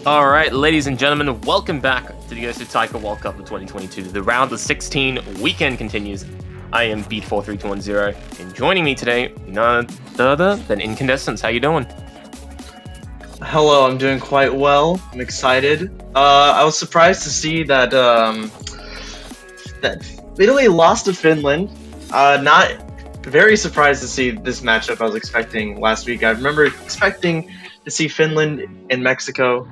Alright, ladies and gentlemen, welcome back to the USA Taiko World Cup of 2022. The round of 16 weekend continues. I am vv1437730899, and joining me today, none other than Incandescence. How you doing? Hello, I'm doing quite well. I'm excited. I was surprised to see that that Italy lost to Finland. Not very surprised to see this matchup I was expecting last week. I remember expecting to see Finland and Mexico.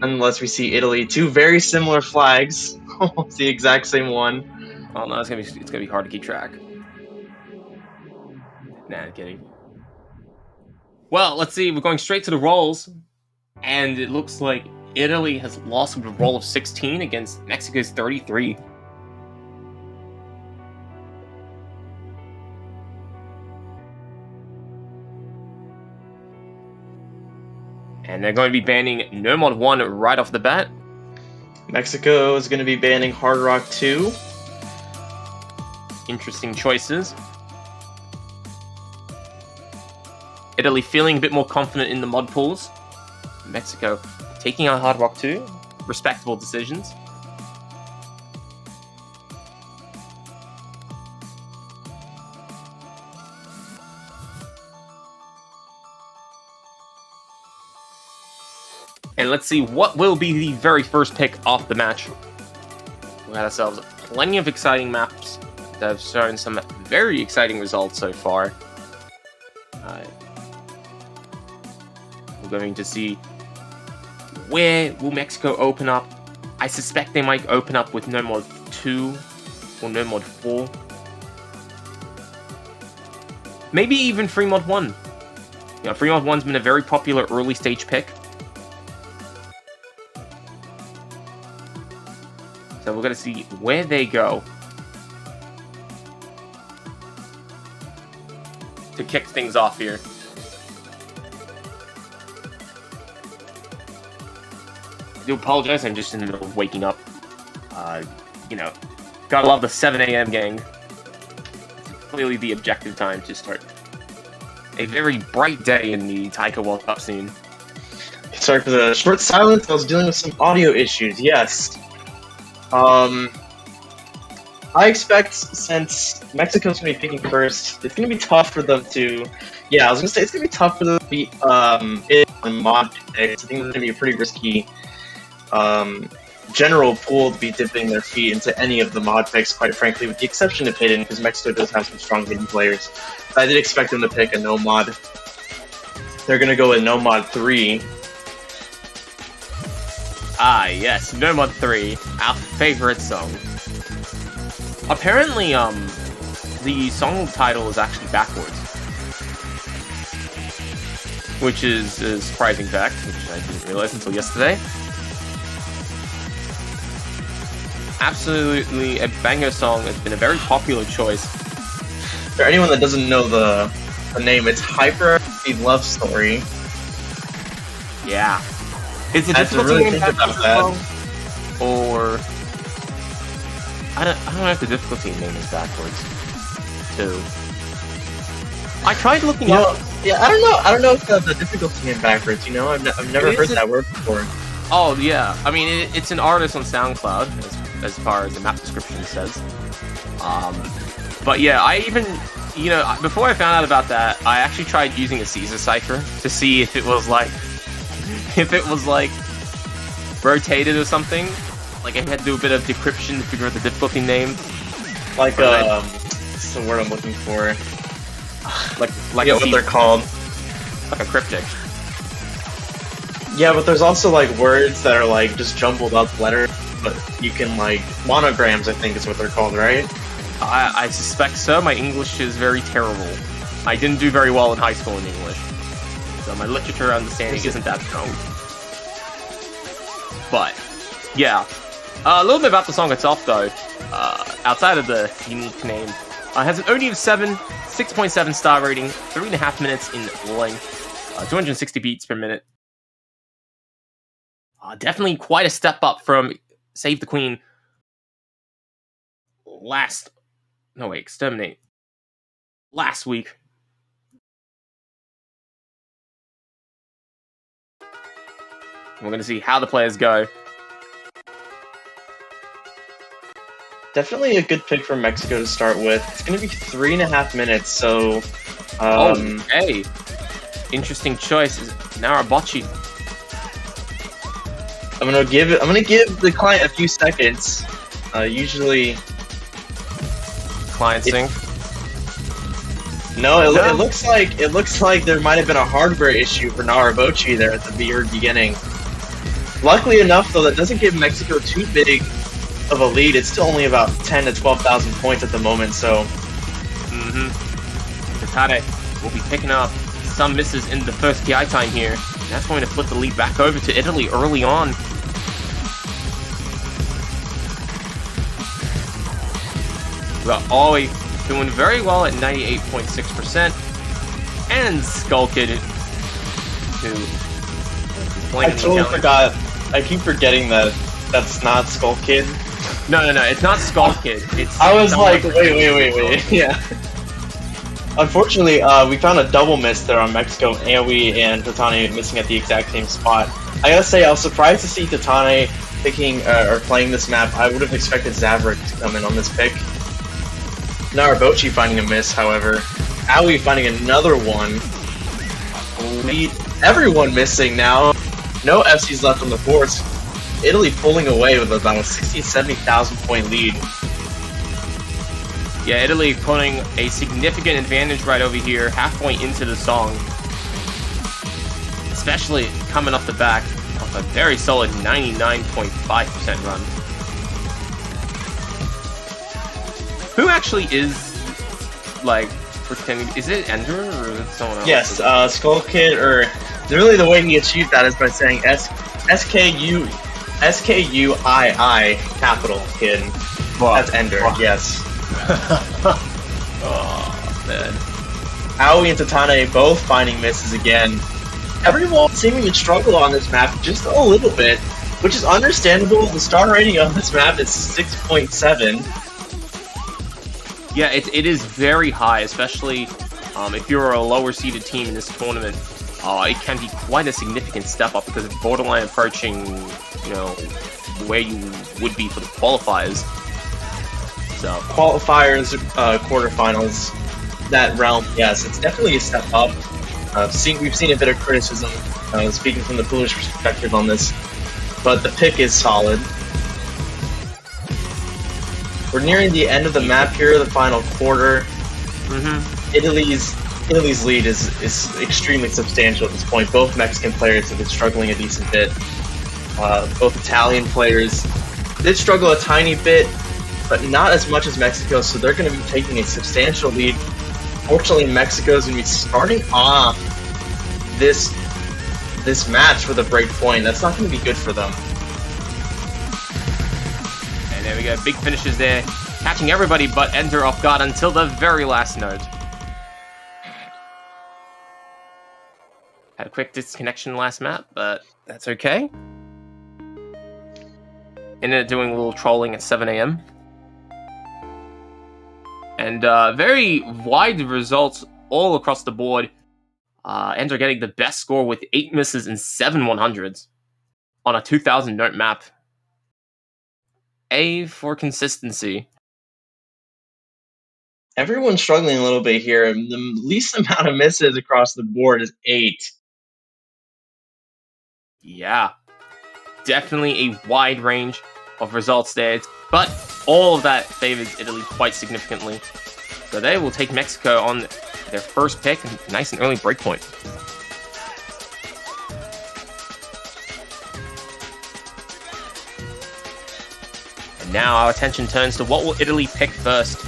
Unless we see Italy, two very similar flags, almost the exact same one. Oh no, it's gonna be hard to keep track. Nah, I'm kidding. Well, let's see. We're going straight to the rolls, and it looks like Italy has lost with a roll of 16 against Mexico's 33. And they're going to be banning No Mod 1 right off the bat. Mexico is going to be banning Hard Rock 2. Interesting choices. Italy feeling a bit more confident in the mod pools. Mexico taking out Hard Rock 2. Respectable decisions. And let's see what will be the very first pick off the match. We had ourselves plenty of exciting maps that have shown some very exciting results so far. We're going to see where will Mexico open up. I suspect they might open up with No Mod 2 or No Mod 4. Maybe even Free Mod 1. You know, Free Mod 1's been a very popular early stage pick. So we're going to see where they go to kick things off here. I do apologize, I'm just in the middle of waking up. Gotta love the 7 a.m. gang. It's clearly the objective time to start a very bright day in the Taiko World Cup scene. Sorry for the short silence, I was dealing with some audio issues, yes. I expect since Mexico's gonna be picking first, it's gonna be tough for them to. Yeah, I was gonna say it's gonna be tough for them to beat it on mod picks. I think it's gonna be a pretty risky general pool to be dipping their feet into any of the mod picks, quite frankly, with the exception of Hidden, because Mexico does have some strong hidden players. But I did expect them to pick a no mod. They're gonna go with no mod 3. Ah, yes, No Mod 3, our favorite song. Apparently, the song title is actually backwards. Which is a surprising fact, which I didn't realize until yesterday. Absolutely a banger song. It's been a very popular choice. For anyone that doesn't know the name, it's Hyper the Love Story. Yeah. Is it difficult to name backwards as well? Or I don't know if the difficulty name is backwards too. I tried looking up. Yeah, I don't know if the difficulty name backwards. You know, I've never heard that word before. Oh yeah, I mean it's an artist on SoundCloud as far as the map description says. But yeah, I even before I found out about that, I actually tried using a Caesar cipher to see if it was like rotated or something. Like I had to do a bit of decryption to figure out the difficulty name. Like what's the word I'm looking for? Like yeah, what they're called. Like a cryptic. Yeah, but there's also like words that are like just jumbled up letters, but you can like monograms. I think is what they're called, right? I suspect so. My English is very terrible. I didn't do very well in high school in English, so my literature understanding isn't that strong. But yeah, a little bit about the song itself, though. Outside of the unique name, it has an OD of 7, 6.7 star rating, 3.5 minutes in length, 260 beats per minute. Definitely quite a step up from Save the Queen Exterminate last week. We're going to see how the players go. Definitely a good pick for Mexico to start with. It's going to be 3.5 minutes, so... hey. Interesting choice is Narabochi. I'm gonna give the client a few seconds. Usually... Client sync? No, it looks like there might have been a hardware issue for Narabochi there at the very beginning. Luckily enough, though, that doesn't give Mexico too big of a lead. It's still only about 10 to 12,000 points at the moment, so... Tatare will be picking up some misses in the first PI time here. That's going to flip the lead back over to Italy early on. But Oi doing very well at 98.6%. And Skull Kid, who... I totally forgot. I keep forgetting that that's not Skull Kid. No, it's not Skull Kid. I was like, wait. Yeah. Unfortunately, we found a double miss there on Mexico. Aoi and Tatane missing at the exact same spot. I gotta say, I was surprised to see Tatane picking or playing this map. I would have expected Zaverick to come in on this pick. Narabochi finding a miss, however. Aoi finding another one. Everyone missing now. No FCs left on the boards. Italy pulling away with about a 60,000 to 70,000 point lead. Yeah, Italy putting a significant advantage right over here, halfway into the song. Especially coming off the back of a very solid 99.5% run. Who actually is, like, pretending? Is it Ender or is it someone else? Yes, Skull Kid, or really the way he achieved that is by saying S-K-U-I-I capital Kid. Wow. That's Ender, yes. Oh, man. Aoi and Tatane both finding misses again. Everyone seeming to struggle on this map just a little bit, which is understandable. The star rating on this map is 6.7. Yeah, it is very high, especially if you're a lower seeded team in this tournament. It can be quite a significant step up because it's borderline approaching, you know, where you would be for the qualifiers. So qualifiers, quarterfinals, that realm, yes, it's definitely a step up. We've seen a bit of criticism, speaking from the Polish perspective on this, but the pick is solid. We're nearing the end of the map here, the final quarter. Italy's lead is extremely substantial at this point. Both Mexican players have been struggling a decent bit. Both Italian players did struggle a tiny bit, but not as much as Mexico, so they're going to be taking a substantial lead. Fortunately, Mexico's going to be starting off this match with a break point. That's not going to be good for them. And there we go, big finishes there, catching everybody but Ender off guard until the very last note. Had a quick disconnection last map, but that's okay. Ended up doing a little trolling at 7 AM. And very wide results all across the board. Ender getting the best score with 8 misses and 7 100s on a 2,000 note map. A for consistency. Everyone's struggling a little bit here. The least amount of misses across the board is 8. Yeah. Definitely a wide range of results there. But all of that favors Italy quite significantly. So they will take Mexico on their first pick. Nice and early breakpoint. And now our attention turns to what will Italy pick first.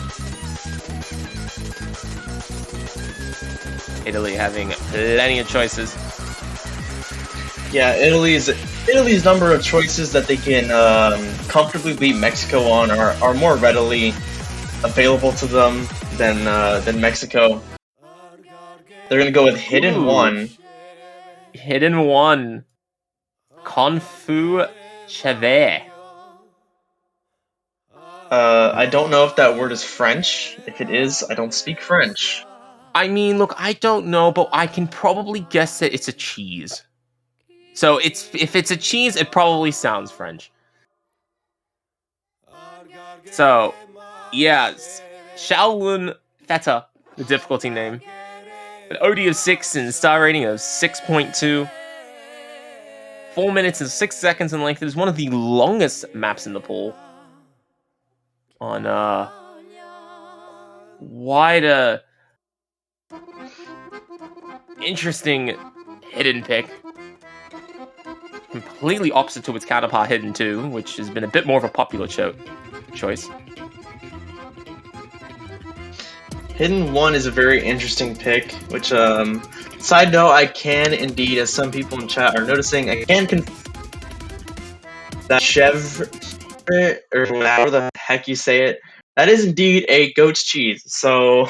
Italy having plenty of choices. Yeah, Italy's number of choices that they can comfortably beat Mexico on are more readily available to them than Mexico. They're gonna go with Hidden One. Hidden One. Confu Cheve. I don't know if that word is French. If it is, I don't speak French. I mean, look, I don't know, but I can probably guess that it's a cheese. So if it's a cheese, it probably sounds French. So, yeah, Shaolin Feta, the difficulty name. An OD of 6 and star rating of 6.2. 4 minutes and 6 seconds in length. It is one of the longest maps in the pool. On wide, interesting hidden pick. Completely opposite to its counterpart Hidden 2, which has been a bit more of a popular choice. Hidden 1 is a very interesting pick, which, side note, I can indeed, as some people in chat are noticing, I can confirm that chèvre, or however the heck you say it, that is indeed a goat's cheese. So,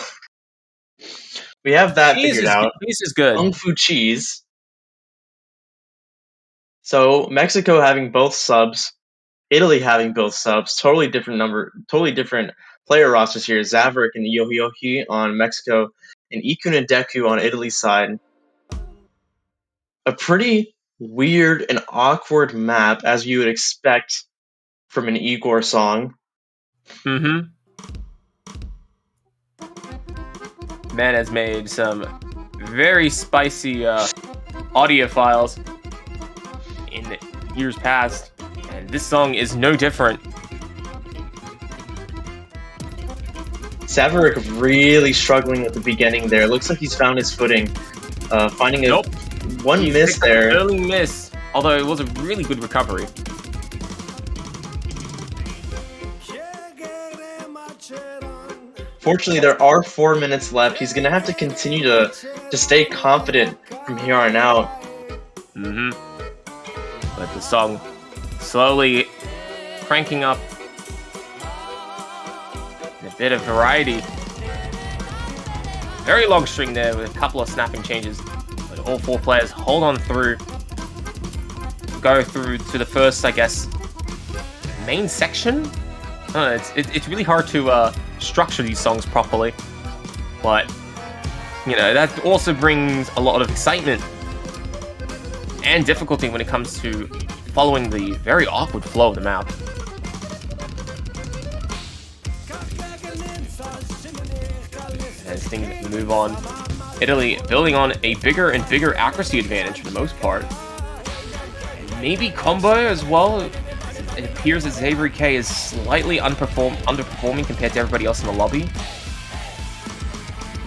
we have that figured out. Cheese is good. Kung Fu cheese. So, Mexico having both subs, Italy having both subs, totally different player rosters here. Zaverick and Yohi on Mexico, and Ikun and Deku on Italy's side. A pretty weird and awkward map, as you would expect from an Igor song. Mm-hmm. Man has made some very spicy audio files in years past, and this song is no different. Saverick really struggling at the beginning there. Looks like he's found his footing. Finding one miss there. Early miss, although it was a really good recovery. Fortunately, there are 4 minutes left. He's going to have to continue to stay confident from here on out. Mm-hmm. But the song slowly cranking up. And a bit of variety. Very long string there with a couple of snapping changes. But all 4 players hold on through. Go through to the first, I guess, main section? I don't know, it's really hard to structure these songs properly. But, you know, that also brings a lot of excitement and difficulty when it comes to following the very awkward flow of the map. As things move on, Italy building on a bigger and bigger accuracy advantage for the most part. And maybe combo as well. It appears that Xavier K is slightly underperforming compared to everybody else in the lobby.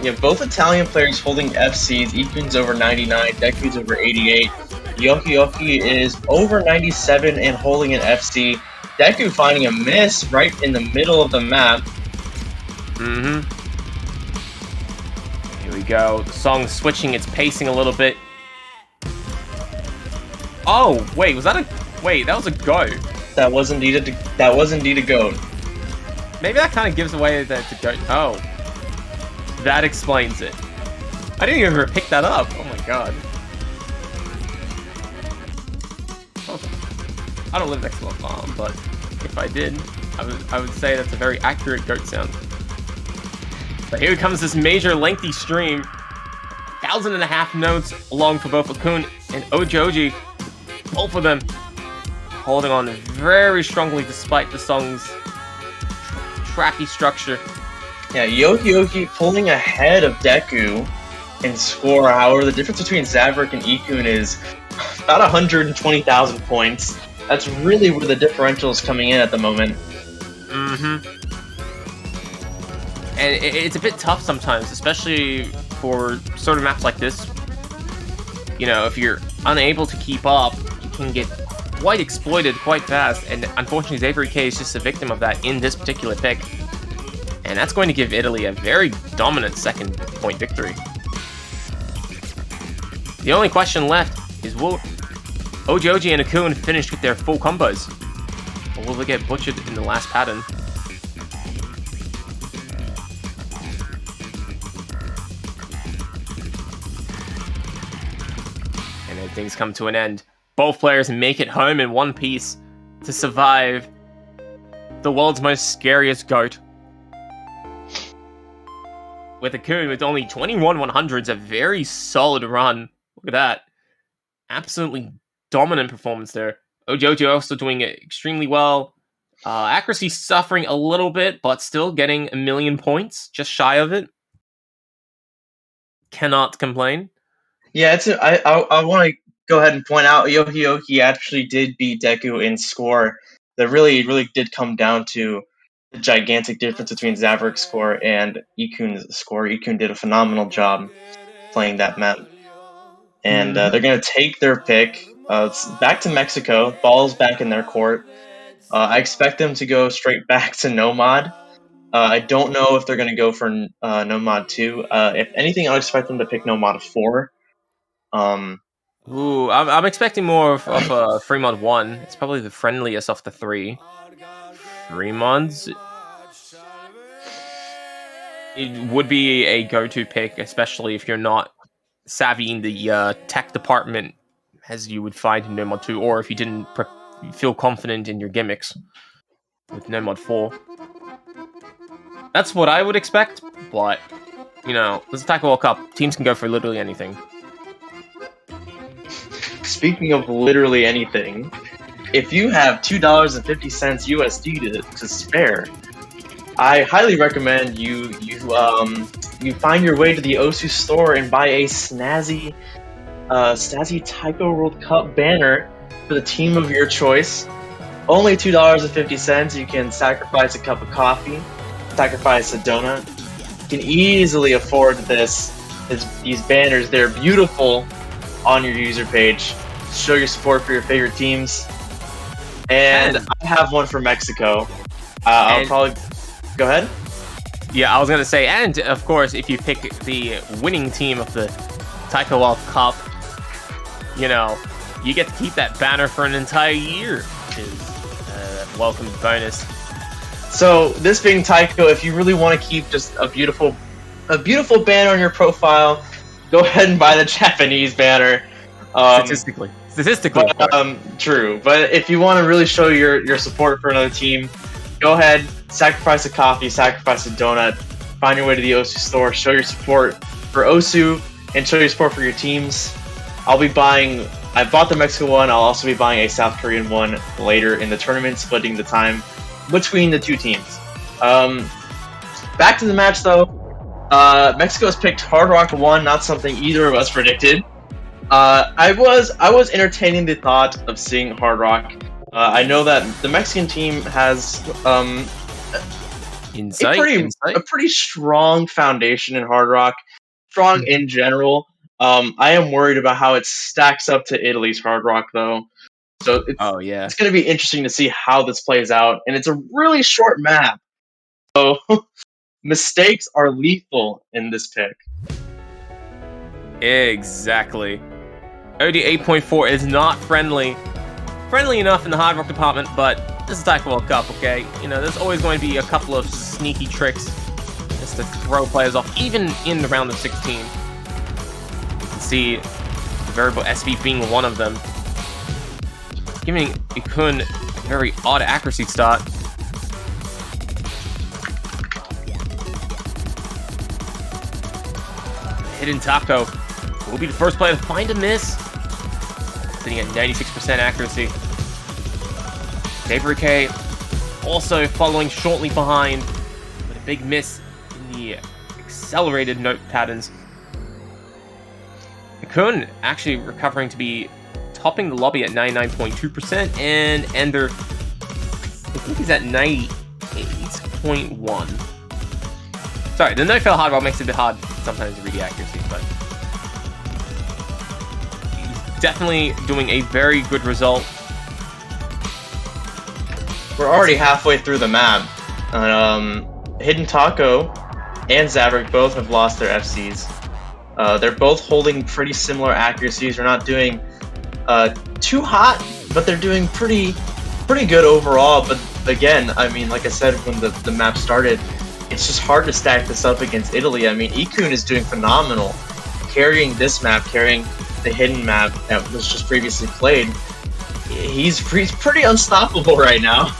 Yeah, both Italian players holding FCs. Ikun's over 99, Deku's over 88. Yoki is over 97 and holding an FC. Deku finding a miss right in the middle of the map. Mm-hmm. Here we go. The song's switching its pacing a little bit. Oh, wait, that was a go. That was indeed a goat. Maybe that kind of gives away that it's a goat. Oh. That explains it. I didn't even pick that up. Oh my god. I don't live next to a farm, but if I did, I would say that's a very accurate goat sound. But here comes this major lengthy stream. 1,500 notes long for both Akun and Ojoji. Both of them holding on very strongly despite the song's tracky structure. Yeah, Yoki pulling ahead of Deku in score. However, the difference between Zaverick and Ikun is about 120,000 points. That's really where the differential is coming in at the moment. Mm-hmm. And it's a bit tough sometimes, especially for sort of maps like this. You know, if you're unable to keep up, you can get quite exploited quite fast, and unfortunately Xavier K is just a victim of that in this particular pick. And that's going to give Italy a very dominant second point victory. The only question left is, will Ojoji and Akun finish with their full combos? Or will they get butchered in the last pattern? And then things come to an end. Both players make it home in one piece to survive the world's most scariest goat. With Akun with only 21 100s, a very solid run. Look at that. Absolutely dominant performance there. Ojojo also doing it extremely well. Accuracy suffering a little bit, but still getting 1,000,000 points, just shy of it. Cannot complain. Yeah, I want to go ahead and point out Yohioki actually did beat Deku in score. That really did come down to the gigantic difference between Zavrik's score and Ikun's score. Ikun did a phenomenal job playing that map. And they're going to take their pick. It's back to Mexico. Ball's back in their court. I expect them to go straight back to Nomad. I don't know if they're going to go for Nomad 2. If anything, I'll expect them to pick Nomad 4. Ooh, I'm expecting more of Fremont 1. It's probably the friendliest of the 3. Fremont's... It would be a go-to pick, especially if you're not savvy in the tech department, as you would find in Nomad 2, or if you didn't feel confident in your gimmicks with Nomad 4. That's what I would expect, but, you know, this is Taiko World Cup. Teams can go for literally anything. Speaking of literally anything, if you have $2.50 USD to spare, I highly recommend you find your way to the Osu store and buy a snazzy Taiko World Cup banner for the team of your choice. Only $2.50. You can sacrifice a cup of coffee, sacrifice a donut. You can easily afford these banners. They're beautiful on your user page. Show your support for your favorite teams. And I have one for Mexico. I'll probably... Go ahead. Yeah, I was going to say, and of course, if you pick the winning team of the Taiko World Cup, you know, you get to keep that banner for an entire year, which is a welcome bonus. So, this being Taiko, if you really want to keep just a beautiful banner on your profile, go ahead and buy the Japanese banner. Statistically. But, true. But if you want to really show your support for another team, go ahead, sacrifice a coffee, sacrifice a donut, find your way to the Osu store, show your support for Osu, and show your support for your teams. I bought the Mexico one, I'll also be buying a South Korean one later in the tournament, splitting the time between the two teams. Back to the match though, Mexico has picked Hard Rock 1, not something either of us predicted. I was entertaining the thought of seeing Hard Rock. I know that the Mexican team has a pretty strong foundation in Hard Rock, strong in general. I am worried about how it stacks up to Italy's Hard Rock, though. So it's going to be interesting to see how this plays out, and it's a really short map, so mistakes are lethal in this pick. Exactly. OD 8.4 is not friendly enough in the Hard Rock department, but this is Taiko World Cup, okay? You know, there's always going to be a couple of sneaky tricks just to throw players off, even in the round of 16. You can see the variable SB being one of them, giving Ikun a very odd accuracy start. Hidden Taco will be the first player to find a miss, sitting at 96% accuracy. Daybreak also following shortly behind, with a big miss in the accelerated note patterns. Ikun actually recovering to be topping the lobby at 99.2%, and Ender, I think he's at 98.1. Sorry, the no-fail hard rock makes it a bit hard sometimes to read the accuracy, but he's definitely doing a very good result. We're already halfway through the map. Hidden Taco and Zavrik both have lost their FCs. They're both holding pretty similar accuracies. They're not doing too hot, but they're doing pretty good overall. But again, I mean, like I said when the map started, it's just hard to stack this up against Italy. I mean, Ikun is doing phenomenal, carrying this map, carrying the hidden map that was just previously played. He's pretty unstoppable right now.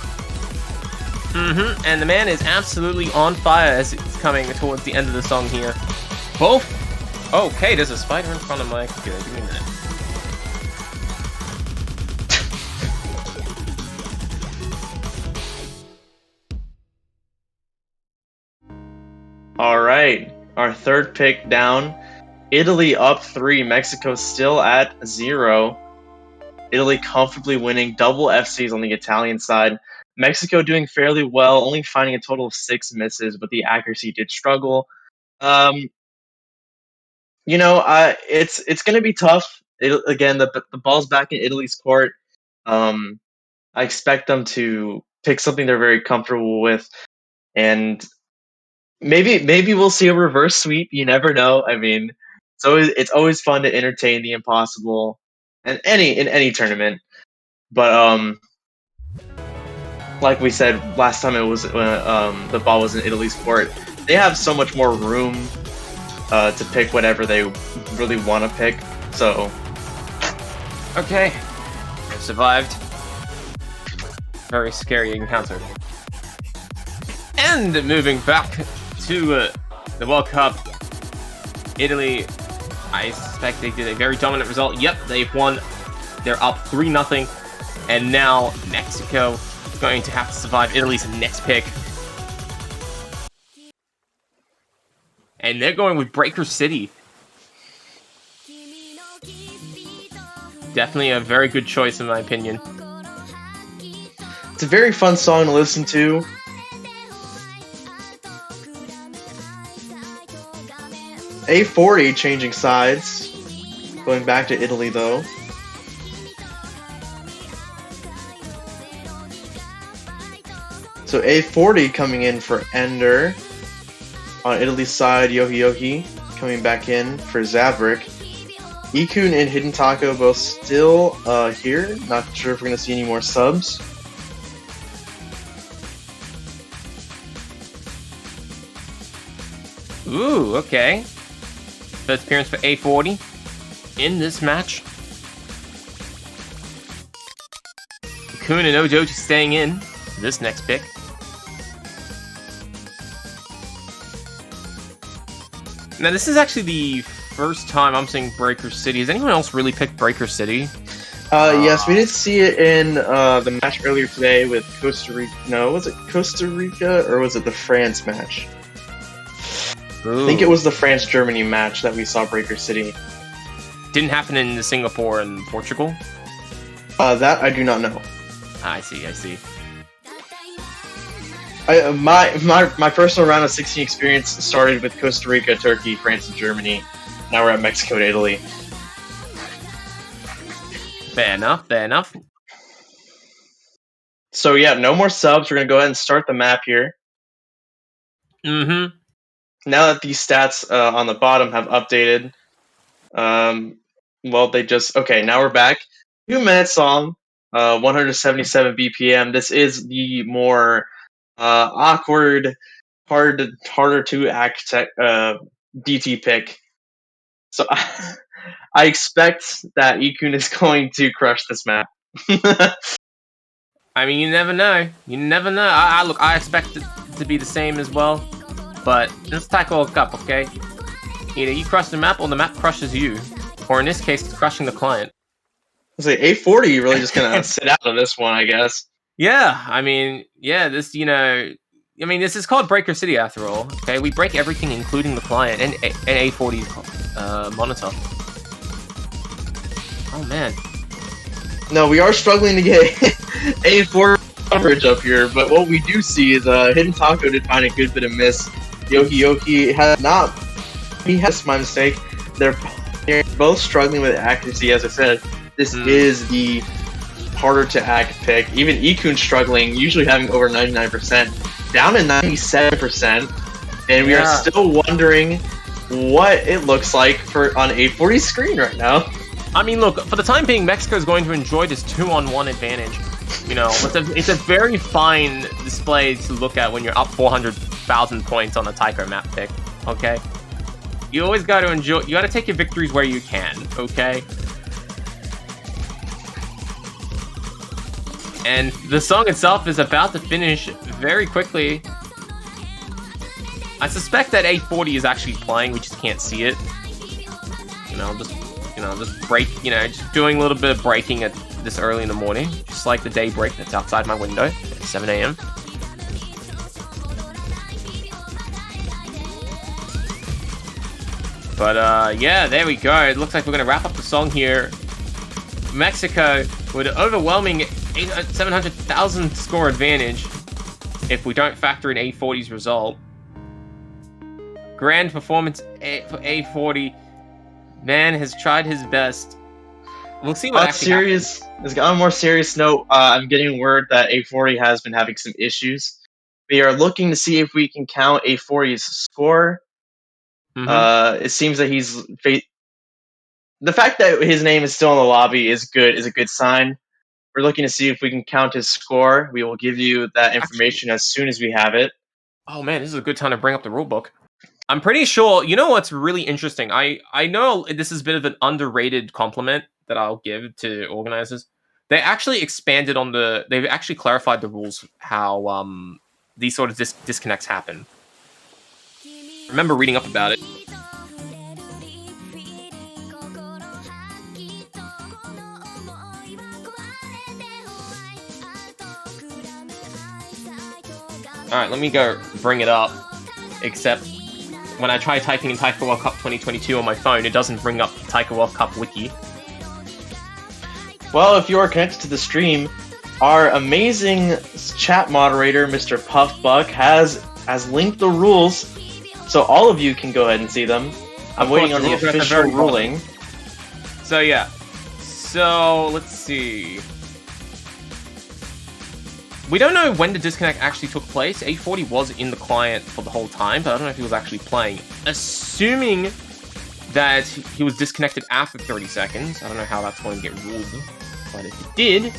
And the man is absolutely on fire as it's coming towards the end of the song here. Both... Okay, there's a spider in front of my computer. Give me a minute. All right, our third pick down. Italy up 3, Mexico still at 0. Italy comfortably winning, double FCs on the Italian side. Mexico doing fairly well, only finding a total of 6 misses, but the accuracy did struggle. It's going to be tough. Again, the ball's back in Italy's court. I expect them to pick something they're very comfortable with, and maybe we'll see a reverse sweep. You never know. I mean, it's always fun to entertain the impossible, and in any tournament. But like we said last time, it was the ball was in Italy's court. They have so much more room to pick whatever they really want to pick. So, okay, survived. Very scary encounter. And moving back to the World Cup, Italy, I suspect they did a very dominant result. Yep, they've won. They're up 3-0. And now Mexico is going to have to survive Italy's next pick. And they're going with Breaker City. Definitely a very good choice in my opinion. It's a very fun song to listen to. A40 changing sides. Going back to Italy though. So A40 coming in for Ender. On Italy's side, Yohi Yohi coming back in for Zabrik. Ikun and Hidden Taiko both still here. Not sure if we're going to see any more subs. Ooh, okay. First appearance for A40 in this match. Kun and Ojoji staying in this next pick. Now, this is actually the first time I'm seeing Breaker City. Has anyone else really picked Breaker City? Yes, we did see it in the match earlier today with Costa Rica. No, was it Costa Rica or was it the France match? Ooh. I think it was the France-Germany match that we saw Breaker City. Didn't happen in Singapore and Portugal? That I do not know. I see. My personal round of 16 experience started with Costa Rica, Turkey, France, and Germany. Now we're at Mexico and Italy. Fair enough. So yeah, no more subs. We're gonna go ahead and start the map here. Mm-hmm. Now that these stats on the bottom have updated, well, now we're back. 2-minute song, 177 BPM. This is the more awkward, harder to act DT pick. So I expect that Ikun is going to crush this map. I mean, you never know. I expect it to be the same as well. But let's tackle a cup, okay? Either you crush the map or the map crushes you. Or in this case, it's crushing the client. I say A40 really just gonna sit out of this one, I guess. Yeah, I mean, this is called Breaker City after all. Okay, we break everything, including the client and A40's monitor. Oh man. No, we are struggling to get A4 coverage up here, but what we do see is Hidden Taco did find a good bit of miss. Yoki has not. He has my mistake. They're both struggling with accuracy. As I said, this is the harder to act pick. Even Ikun struggling, usually having over 99%, down to 97%, and we are still wondering what it looks like on A40's screen right now. I mean, look, for the time being, Mexico is going to enjoy this 2-on-1 advantage. You know, it's a very fine display to look at when you're up 400,000 points on a taiko map pick, okay? You always got to enjoy, you got to take your victories where you can, okay? And the song itself is about to finish very quickly. I suspect that A40 is actually playing, we just can't see it. Just doing a little bit of breaking at this early in the morning, just like the daybreak that's outside my window at 7 a.m. But yeah, there we go. It looks like we're gonna wrap up the song here. Mexico with an overwhelming 700,000 score advantage if we don't factor in A40's result. Grand performance for A40. Man has tried his best. We'll see what actually happens. On a more serious note, I'm getting word that A40 has been having some issues. We are looking to see if we can count A40's score. It seems that the fact that his name is still in the lobby is a good sign. We're looking to see if we can count his score. We will give you that information as soon as we have it. Oh man, this is a good time to bring up the rulebook. I'm pretty sure, you know what's really interesting? I know this is a bit of an underrated compliment that I'll give to organizers. They actually expanded on they've actually clarified the rules, how these sort of disconnects happen. I remember reading up about it. Alright, let me go bring it up. Except when I try typing in Taiko World Cup 2022 on my phone, it doesn't bring up the Taiko World Cup wiki. Well, if you are connected to the stream, our amazing chat moderator, Mr. Puff Buck, has linked the rules, so all of you can go ahead and see them. I'm waiting on the official ruling. So yeah. So, let's see. We don't know when the disconnect actually took place. A40 was in the client for the whole time, but I don't know if he was actually playing. Assuming that he was disconnected after 30 seconds. I don't know how that's going to get ruled, but if it did,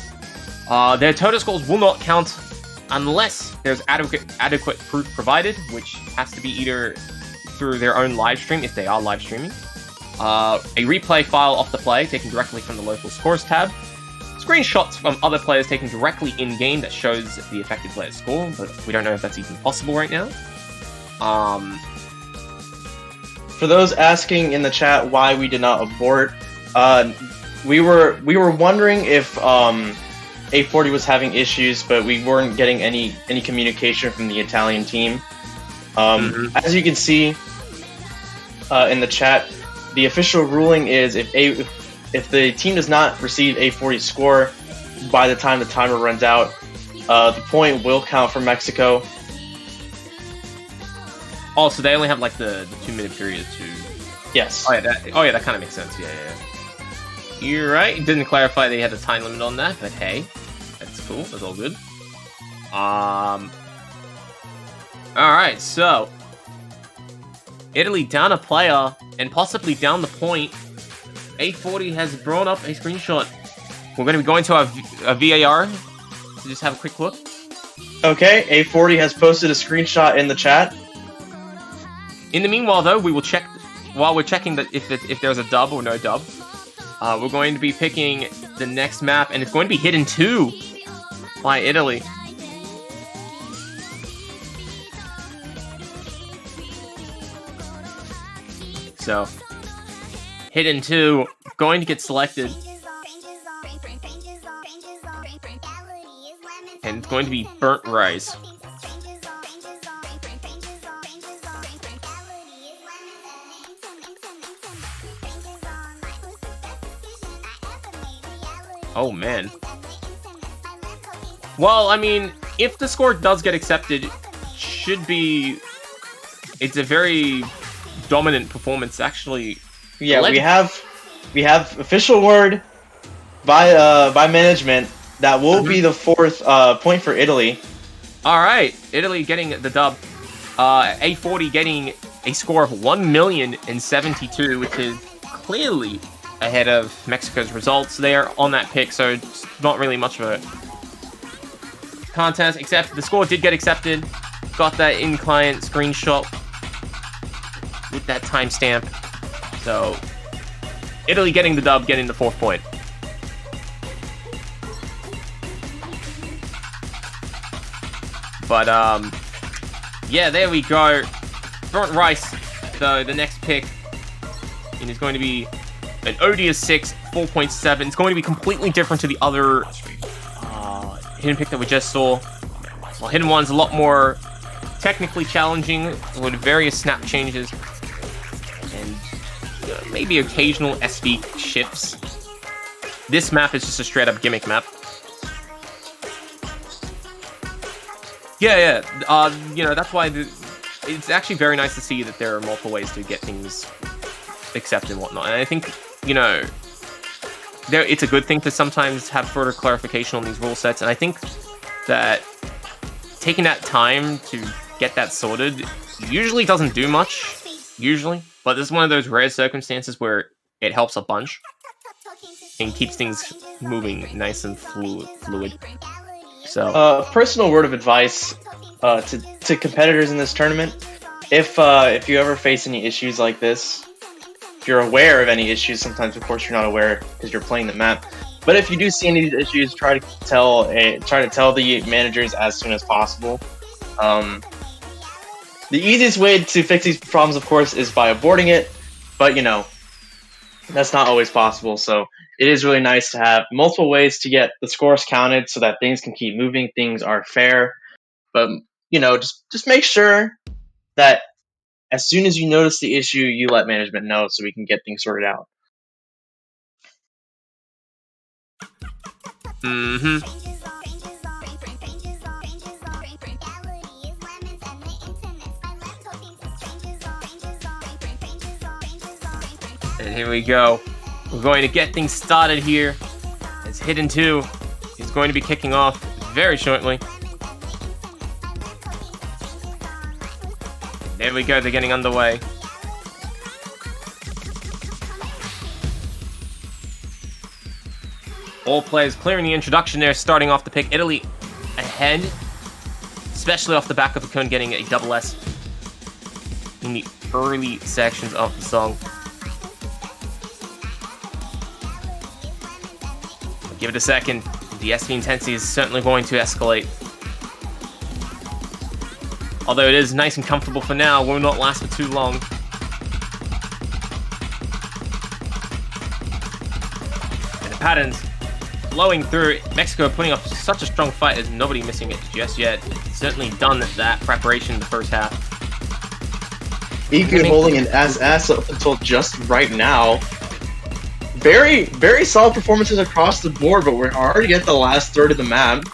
their total scores will not count unless there's adequate proof provided, which has to be either through their own live stream, if they are live streaming, a replay file off the play taken directly from the local scores tab, screenshots from other players taken directly in-game that shows the affected player's score, but we don't know if that's even possible right now. For those asking in the chat why we did not abort, we were wondering if A40 was having issues, but we weren't getting any communication from the Italian team. As you can see in the chat, the official ruling is if the team does not receive A40's score by the time the timer runs out, the point will count for Mexico. Oh, so they only have like the 2-minute period to... Yes. Oh yeah, that kind of makes sense. Yeah. You're right. It didn't clarify they had a time limit on that, but hey, that's cool. That's all good. Alright, so Italy down a player and possibly down the point. A40 has brought up a screenshot. We're going to be going to our VAR to just have a quick look. Okay, A40 has posted a screenshot in the chat. In the meanwhile, though, we will check while we're checking that if there's a dub or no dub. We're going to be picking the next map, and it's going to be Hidden 2 by Italy. So, Hidden 2 going to get selected. And it's going to be Burnt Rice. Oh man. Well, I mean, if the score does get accepted, it's a very dominant performance, actually. Yeah, we have official word by management that will be the 4th point for Italy. All right, Italy getting the dub. A40 getting a score of 1,072,000, which is clearly ahead of Mexico's results there on that pick, so it's not really much of a contest, except the score did get accepted. Got that in-client screenshot with that timestamp. So, Italy getting the dub, getting the 4th point. But, yeah, there we go. Burnt Rice, the next pick, and it's going to be an odious 6, 4.7. It's going to be completely different to the other hidden pick that we just saw. Well, Hidden 1's a lot more technically challenging with various snap changes. And maybe occasional SV shifts. This map is just a straight-up gimmick map. Yeah. That's why it's actually very nice to see that there are multiple ways to get things accepted and whatnot. And I think, it's a good thing to sometimes have further clarification on these rule sets. And I think that taking that time to get that sorted usually doesn't do much, but this is one of those rare circumstances where it helps a bunch and keeps things moving nice and fluid. So, personal word of advice to competitors in this tournament: if you ever face any issues like this, if you're aware of any issues, sometimes of course you're not aware because you're playing the map. But if you do see any of these issues, try to tell the managers as soon as possible. The easiest way to fix these problems, of course, is by aborting it, but that's not always possible. So it is really nice to have multiple ways to get the scores counted so that things can keep moving, things are fair. But just make sure that as soon as you notice the issue, you let management know so we can get things sorted out. And here we go. We're going to get things started here. As Hidden 2 is going to be kicking off very shortly. There we go, they're getting underway. All players clearing the introduction there, starting off the pick. Italy ahead, especially off the back of Akun getting a double S in the early sections of the song. Give it a second. The SV intensity is certainly going to escalate. Although it is nice and comfortable for now, will not last for too long. And the patterns flowing through. Mexico putting up such a strong fight. There's nobody missing it just yet. Certainly done that preparation in the first half. Ikun holding an SS up until just right now. Very, very solid performances across the board, but we're already at the last third of the map.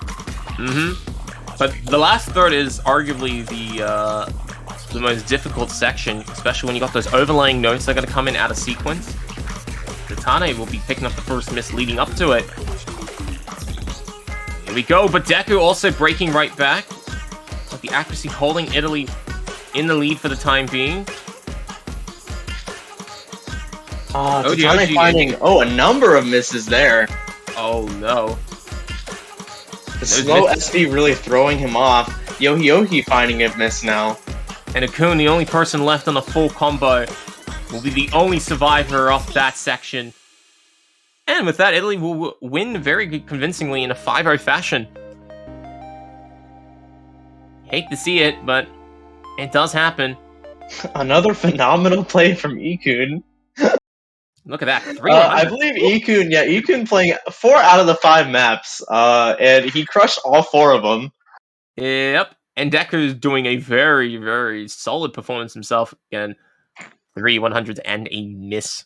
But the last third is arguably the most difficult section, especially when you got those overlaying notes that are going to come in out of sequence. Tatane will be picking up the first miss leading up to it. Here we go, but Deku also breaking right back. But the accuracy holding Italy in the lead for the time being. Tatane finding a number of misses there. Oh no. The slow SV really throwing him off. Yohi finding a miss now. And Akun, the only person left on a full combo, will be the only survivor off that section. And with that, Italy will win very convincingly in a 5-0 fashion. Hate to see it, but it does happen. Another phenomenal play from Ikun. Look at that. I believe Ikun playing 4 out of the 5 maps, and he crushed all 4 of them. Yep. And Deku's doing a very, very solid performance himself. Again, 3 100s and a miss.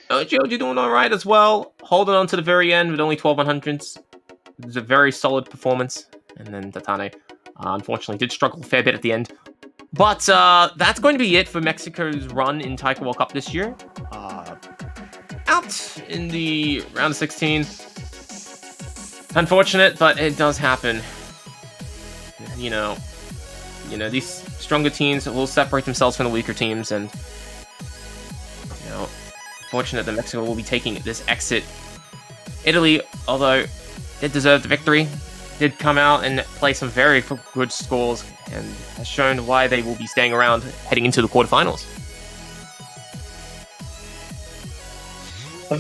Joji doing alright as well. Holding on to the very end with only 12 100s. It was a very solid performance. And then Tatane, unfortunately, did struggle a fair bit at the end. But that's going to be it for Mexico's run in Taiko World Cup this year. Out in the round of 16. Unfortunate, but it does happen. These stronger teams will separate themselves from the weaker teams, and fortunate that Mexico will be taking this exit. Italy, although did deserve the victory, did come out and play some very good scores, and has shown why they will be staying around heading into the quarterfinals. A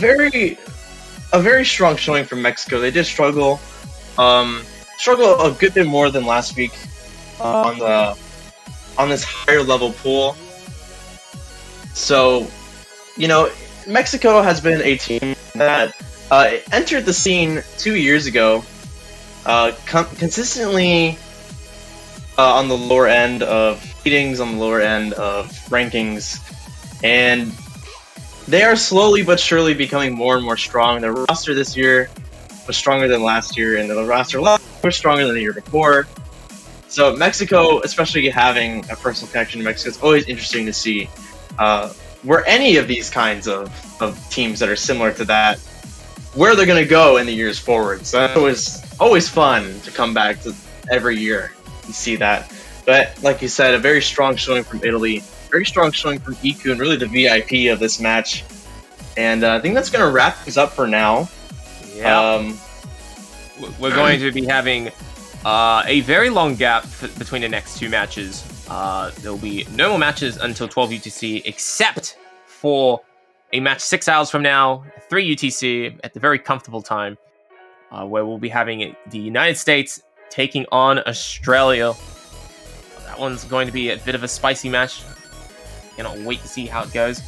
very strong showing from Mexico. They did struggle a good bit more than last week on this higher level pool. So, Mexico has been a team that entered the scene 2 years ago, consistently on the lower end of meetings, on the lower end of rankings, and they are slowly but surely becoming more and more strong. The roster this year was stronger than last year, and the roster last year was stronger than the year before. So Mexico, especially having a personal connection to Mexico, it's always interesting to see where any of these kinds of teams that are similar to that, where they're going to go in the years forward. So it was always fun to come back to every year and see that. But like you said, a very strong showing from Italy, very strong showing from Iku, and really the VIP of this match. And I think that's going to wrap things up for now. Yeah. We're going to be having a very long gap between the next 2 matches. There will be no more matches until 12 UTC, except for a match 6 hours from now, 3 UTC, at the very comfortable time, where we'll be having the United States taking on Australia. That one's going to be a bit of a spicy match. Cannot wait to see how it goes.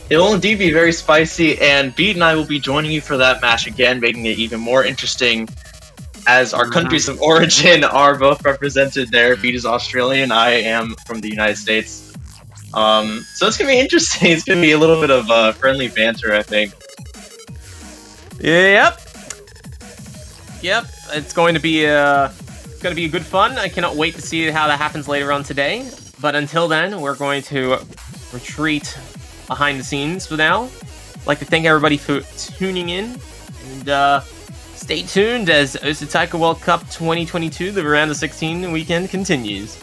It will indeed be very spicy, and Beat and I will be joining you for that match again, making it even more interesting, as our countries of origin are both represented there. Beat is Australian, I am from the United States. So it's going to be interesting. It's going to be a little bit of friendly banter, I think. Yep. It's going to be a good fun. I cannot wait to see how that happens later on today. But until then, we're going to retreat behind the scenes for now. I'd like to thank everybody for tuning in, and stay tuned as OSA Taiko World Cup 2022, the round of 16 weekend continues.